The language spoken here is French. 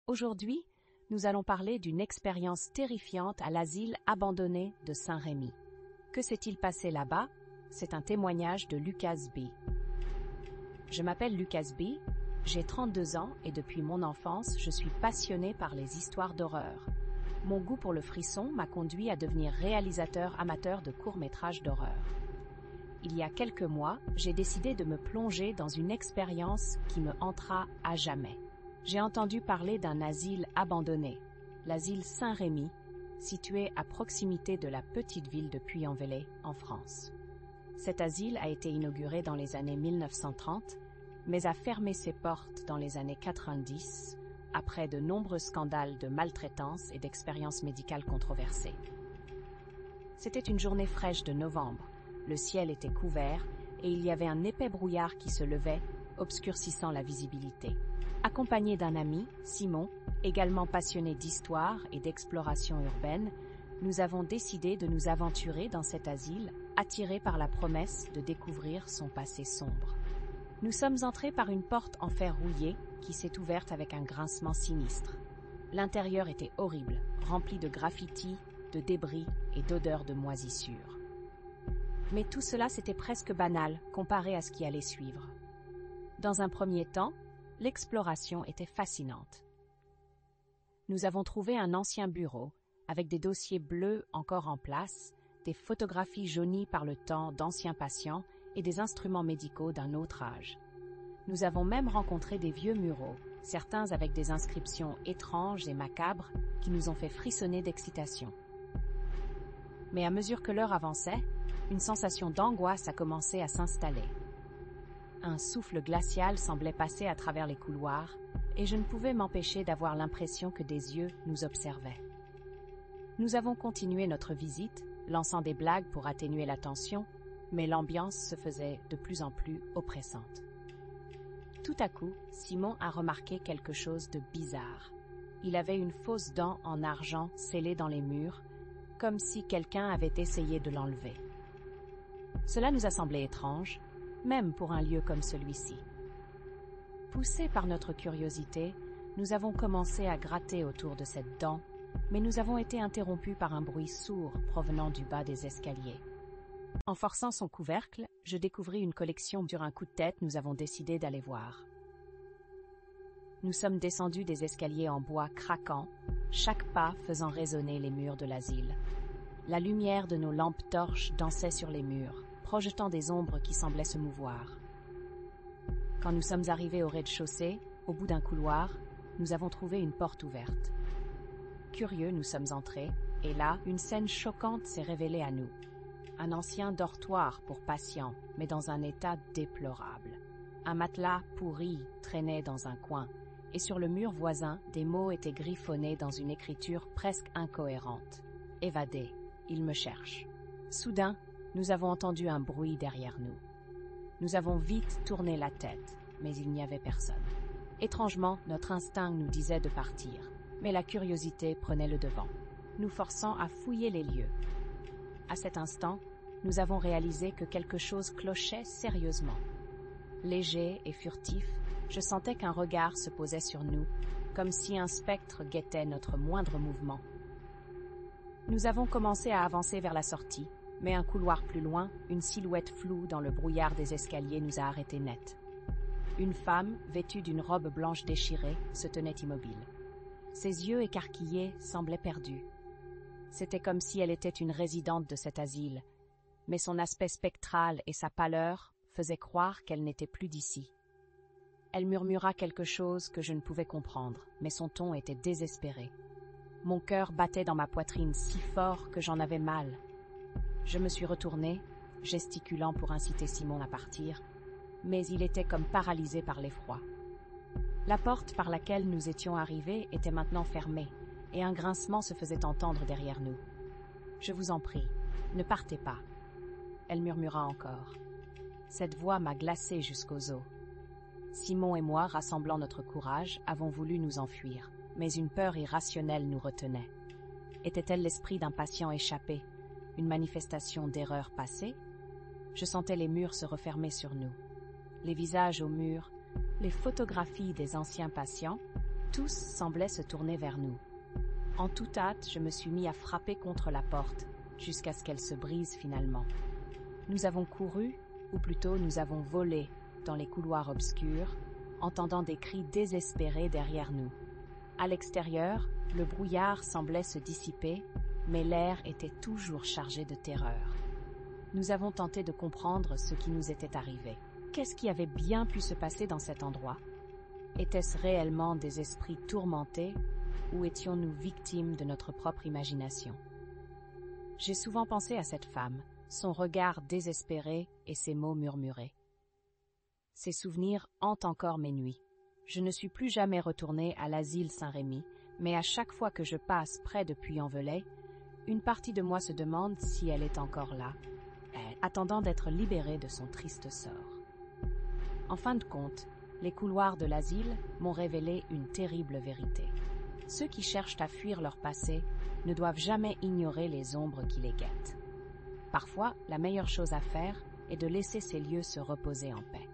Aujourd'hui, nous allons parler d'une expérience terrifiante à l'asile abandonné de Saint-Rémy. Que s'est-il passé là-bas? C'est un témoignage de Lucas B. Je m'appelle Lucas B, j'ai 32 ans et depuis mon enfance, je suis passionné par les histoires d'horreur. Mon goût pour le frisson m'a conduit à devenir réalisateur amateur de courts-métrages d'horreur. Il y a quelques mois, j'ai décidé de me plonger dans une expérience qui me hantera à jamais. J'ai entendu parler d'un asile abandonné, l'asile Saint-Rémy, situé à proximité de la petite ville de Puy-en-Velay, en France. Cet asile a été inauguré dans les années 1930, mais a fermé ses portes dans les années 90, après de nombreux scandales de maltraitance et d'expériences médicales controversées. C'était une journée fraîche de novembre. Le ciel était couvert et il y avait un épais brouillard qui se levait, obscurcissant la visibilité. Accompagné d'un ami, Simon, également passionné d'histoire et d'exploration urbaine, nous avons décidé de nous aventurer dans cet asile, attirés par la promesse de découvrir son passé sombre. Nous sommes entrés par une porte en fer rouillé qui s'est ouverte avec un grincement sinistre. L'intérieur était horrible, rempli de graffitis, de débris et d'odeurs de moisissure. Mais tout cela, c'était presque banal comparé à ce qui allait suivre. Dans un premier temps, l'exploration était fascinante. Nous avons trouvé un ancien bureau, avec des dossiers bleus encore en place, des photographies jaunies par le temps d'anciens patients et des instruments médicaux d'un autre âge. Nous avons même rencontré des vieux muraux, certains avec des inscriptions étranges et macabres qui nous ont fait frissonner d'excitation. Mais à mesure que l'heure avançait, une sensation d'angoisse a commencé à s'installer. Un souffle glacial semblait passer à travers les couloirs, et je ne pouvais m'empêcher d'avoir l'impression que des yeux nous observaient. Nous avons continué notre visite, lançant des blagues pour atténuer la tension, mais l'ambiance se faisait de plus en plus oppressante. Tout à coup, Simon a remarqué quelque chose de bizarre. Il avait une fausse dent en argent scellée dans les murs, comme si quelqu'un avait essayé de l'enlever. Cela nous a semblé étrange, même pour un lieu comme celui-ci. Poussés par notre curiosité, nous avons commencé à gratter autour de cette dent, mais nous avons été interrompus par un bruit sourd provenant du bas des escaliers. En forçant son couvercle, je découvris une collection. Sur un coup de tête, nous avons décidé d'aller voir. Nous sommes descendus des escaliers en bois craquant, chaque pas faisant résonner les murs de l'asile. La lumière de nos lampes torches dansait sur les murs, projetant des ombres qui semblaient se mouvoir. Quand nous sommes arrivés au rez-de-chaussée, au bout d'un couloir, nous avons trouvé une porte ouverte. Curieux, nous sommes entrés, et là, une scène choquante s'est révélée à nous. Un ancien dortoir pour patients, mais dans un état déplorable. Un matelas pourri traînait dans un coin, et sur le mur voisin, des mots étaient griffonnés dans une écriture presque incohérente. « Évadé, il me cherche ». Soudain, nous avons entendu un bruit derrière nous. Nous avons vite tourné la tête, mais il n'y avait personne. Étrangement, notre instinct nous disait de partir, mais la curiosité prenait le devant, nous forçant à fouiller les lieux. À cet instant, nous avons réalisé que quelque chose clochait sérieusement. Léger et furtif, je sentais qu'un regard se posait sur nous, comme si un spectre guettait notre moindre mouvement. Nous avons commencé à avancer vers la sortie, mais un couloir plus loin, une silhouette floue dans le brouillard des escaliers nous a arrêtés net. Une femme, vêtue d'une robe blanche déchirée, se tenait immobile. Ses yeux écarquillés semblaient perdus. C'était comme si elle était une résidente de cet asile, mais son aspect spectral et sa pâleur faisaient croire qu'elle n'était plus d'ici. Elle murmura quelque chose que je ne pouvais comprendre, mais son ton était désespéré. Mon cœur battait dans ma poitrine si fort que j'en avais mal. Je me suis retournée, gesticulant pour inciter Simon à partir, mais il était comme paralysé par l'effroi. La porte par laquelle nous étions arrivés était maintenant fermée, et un grincement se faisait entendre derrière nous. « Je vous en prie, ne partez pas. » Elle murmura encore. Cette voix m'a glacée jusqu'aux os. Simon et moi, rassemblant notre courage, avons voulu nous enfuir, mais une peur irrationnelle nous retenait. Était-elle l'esprit d'un patient échappé, une manifestation d'erreur passée? Je sentais les murs se refermer sur nous. Les visages aux murs, les photographies des anciens patients, Tous semblaient se tourner vers nous. En toute hâte, je me suis mis à frapper contre la porte, jusqu'à ce qu'elle se brise finalement. Nous avons couru, ou plutôt nous avons volé, dans les couloirs obscurs, entendant des cris désespérés derrière nous. À l'extérieur, le brouillard semblait se dissiper, mais l'air était toujours chargé de terreur. Nous avons tenté de comprendre ce qui nous était arrivé. Qu'est-ce qui avait bien pu se passer dans cet endroit? Était-ce réellement des esprits tourmentés, ou étions-nous victimes de notre propre imagination? J'ai souvent pensé à cette femme, son regard désespéré et ses mots murmurés. Ces souvenirs hantent encore mes nuits. Je ne suis plus jamais retournée à l'asile Saint-Rémy, mais à chaque fois que je passe près de Puy-en-Velay, une partie de moi se demande si elle est encore là, attendant d'être libérée de son triste sort. En fin de compte, les couloirs de l'asile m'ont révélé une terrible vérité. Ceux qui cherchent à fuir leur passé ne doivent jamais ignorer les ombres qui les guettent. Parfois, la meilleure chose à faire est de laisser ces lieux se reposer en paix.